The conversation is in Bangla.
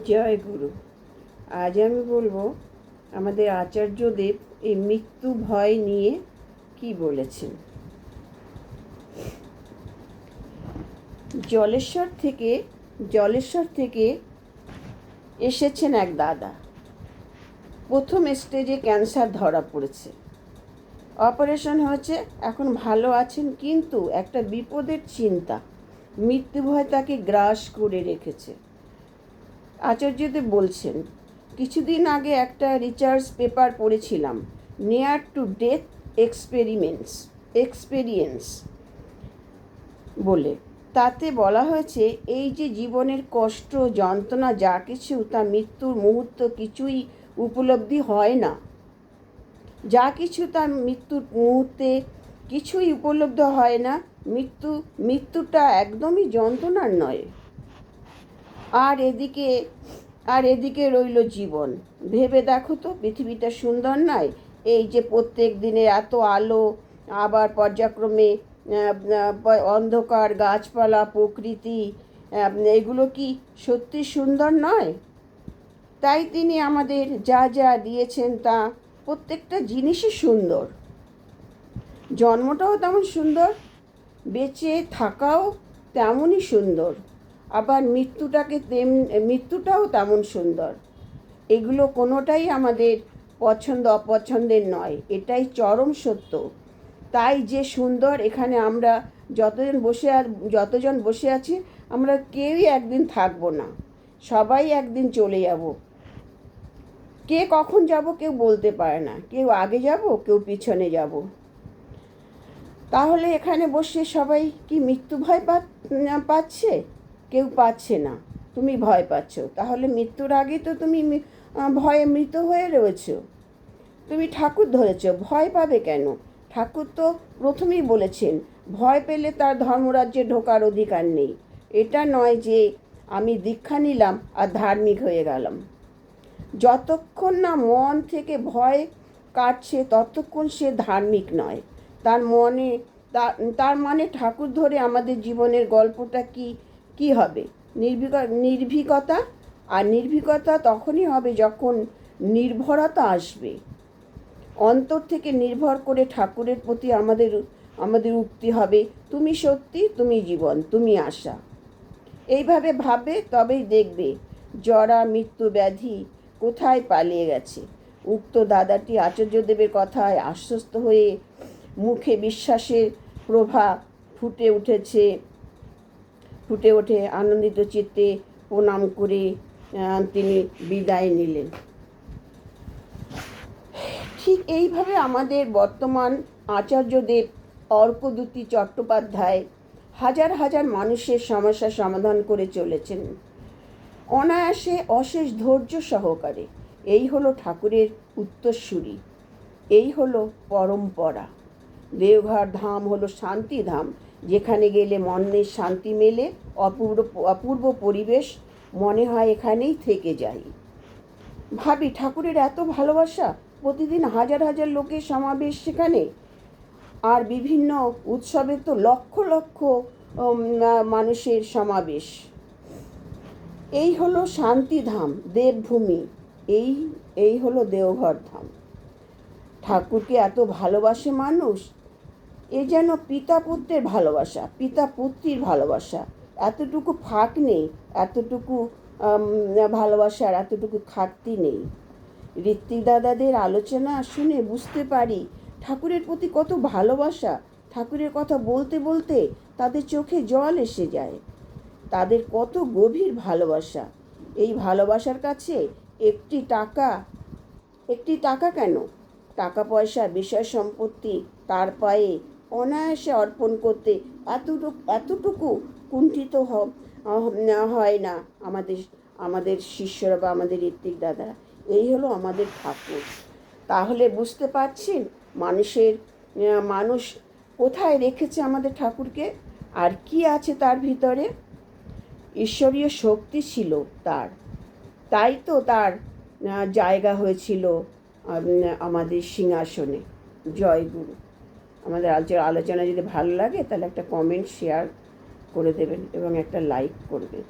জয় গুরু। আজ আমি বলবো আমাদের আচার্যদেব এই মৃত্যু ভয় নিয়ে কি বলেছেন। জলেশ্বর থেকে এসেছেন এক দাদা। প্রথম স্টেজে ক্যান্সার ধরা পড়েছে, অপারেশন হয়েছে, এখন ভালো আছেন, কিন্তু একটা বিপদের চিন্তা, মৃত্যু ভয় তাকে গ্রাস করে রেখেছে। আচার্যদেব বলছেন, কিছুদিন আগে একটা রিসার্চ পেপার পড়েছিলাম, নিয়ার টু ডেথ এক্সপেরিয়েন্স বলে। তাতে বলা হয়েছে এই যে জীবনের কষ্ট যন্ত্রণা যা কিছু, তা মৃত্যুর মুহূর্ত কিছুই উপলব্ধি হয় না। যা কিছু তার মৃত্যুর মুহূর্তে কিছুই উপলব্ধ হয় না। মৃত্যুটা একদমই যন্ত্রণার নয়। আর এদিকে রইল জীবন। ভেবে দেখো তো, পৃথিবীটা সুন্দর নয়? এই যে প্রত্যেক দিনের এত আলো, আবার পর্যায়ক্রমে অন্ধকার, গাছপালা, প্রকৃতি, এগুলো কি সত্যি সুন্দর নয়? তাই তিনি আমাদের যা যা দিয়েছেন তা প্রত্যেকটা জিনিসই সুন্দর। জন্মটাও তেমন সুন্দর, বেঁচে থাকাও তেমনই সুন্দর, আবার মৃত্যুটাও তেমন সুন্দর। এগুলো কোনোটাই আমাদের পছন্দ অপছন্দের নয়, এটাই চরম সত্য। তাই যে সুন্দর, এখানে আমরা যতজন বসে আছি, আমরা কেউই একদিন থাকবো না, সবাই একদিন চলে যাব। কে কখন যাব কেউ বলতে পারে না, কেউ আগে যাব, কেউ পিছনে যাব। তাহলে এখানে বসে সবাই কি মৃত্যু ভয় পাচ্ছে? কেউ পাচ্ছে না, তুমি ভয় পাচ্ছ। তাহলে মৃত্যুর আগে তো তুমি ভয়ে মৃত হয়ে রয়েছ। তুমি ঠাকুর ধরেছ, ভয় পাবে কেন? ঠাকুর তো প্রথমেই বলেছেন, ভয় পেলে তার ধর্মরাজ্যে ঢোকার অধিকার নেই। এটা নয় যে আমি দীক্ষা নিলাম আর ধার্মিক হয়ে গেলাম। যতক্ষণ না মন থেকে ভয় কাটছে ততক্ষণ সে ধার্মিক নয়। তার মানে ঠাকুর ধরে আমাদের জীবনের গল্পটা কি হবে? নির্ভীকতা। আর নির্ভীকতা তখনই হবে যখন নির্ভরতা আসবে। অন্তর থেকে নির্ভর করে ঠাকুরের প্রতি আমাদের উক্তি হবে, তুমি সত্যি, তুমি জীবন, তুমি আশা। এইভাবে ভাবে, তবেই দেখবে জরা, মৃত্যু, ব্যাধি কোথায় পালিয়ে গেছে। উক্ত দাদাটি আচার্যদেবের কথায় আশ্বস্ত হয়ে মুখে বিশ্বাসের প্রভা ফুটে ওঠে। আনন্দিত চিত্তে প্রণাম করে তিনি বিদায় নিলেন। ঠিক এইভাবে আমাদের বর্তমান আচার্যদেব অর্কদ্যুতি চট্টোপাধ্যায় হাজার হাজার মানুষের সমস্যার সমাধান করে চলেছেন অনায়াসে, অশেষ ধৈর্য সহকারে। এই হলো ঠাকুরের উত্তরসূরি, এই হলো পরম্পরা। দেওঘর ধাম হলো শান্তিধাম, যেখানে গেলে মনের শান্তি মেলে, অপূর্ব পরিবেশ, মনে হয় এখানেই থেকে যাই। ভাবি, ঠাকুরের এত ভালোবাসা, প্রতিদিন হাজার হাজার লোকের সমাবেশ সেখানে, আর বিভিন্ন উৎসবে তো লক্ষ লক্ষ মানুষের সমাবেশ। এই হলো শান্তিধাম, দেবভূমি, এই হলো দেওঘর ধাম। ঠাকুরকে এত ভালোবাসে মানুষ, এ যেন পিতা পুত্রের ভালোবাসা, পিতা পুত্রীর ভালোবাসা। এতটুকু ফাঁক নেই, এতটুকু ভালোবাসার এতটুকু খাটতি নেই। ঋত্বিক দাদাদের আলোচনা শুনে বুঝতে পারি ঠাকুরের প্রতি কত ভালোবাসা। ঠাকুরের কথা বলতে বলতে তাদের চোখে জল এসে যায়। তাদের কত গভীর ভালোবাসা। এই ভালোবাসার কাছে একটি টাকা কেন, টাকা পয়সা, বিষয় সম্পত্তি তার পায়ে অনায়াসে অর্পণ করতে এতটুকু কুণ্ঠিত হয় না আমাদের শিষ্যরা বা আমাদের ঋত্বিক দাদারা। এই হলো আমাদের ঠাকুর। তাহলে বুঝতে পারছেন মানুষ কোথায় রেখেছে আমাদের ঠাকুরকে, আর কি আছে তার ভিতরে। ঈশ্বরীয় শক্তি ছিল তার, তাই তো তার জায়গা হয়েছিল আমাদের সিংহাসনে। জয় গুরু। আমাদের আলোচনা যদি ভালো লাগে তাহলে একটা কমেন্ট শেয়ার করে দেবেন এবং একটা লাইক করবেন।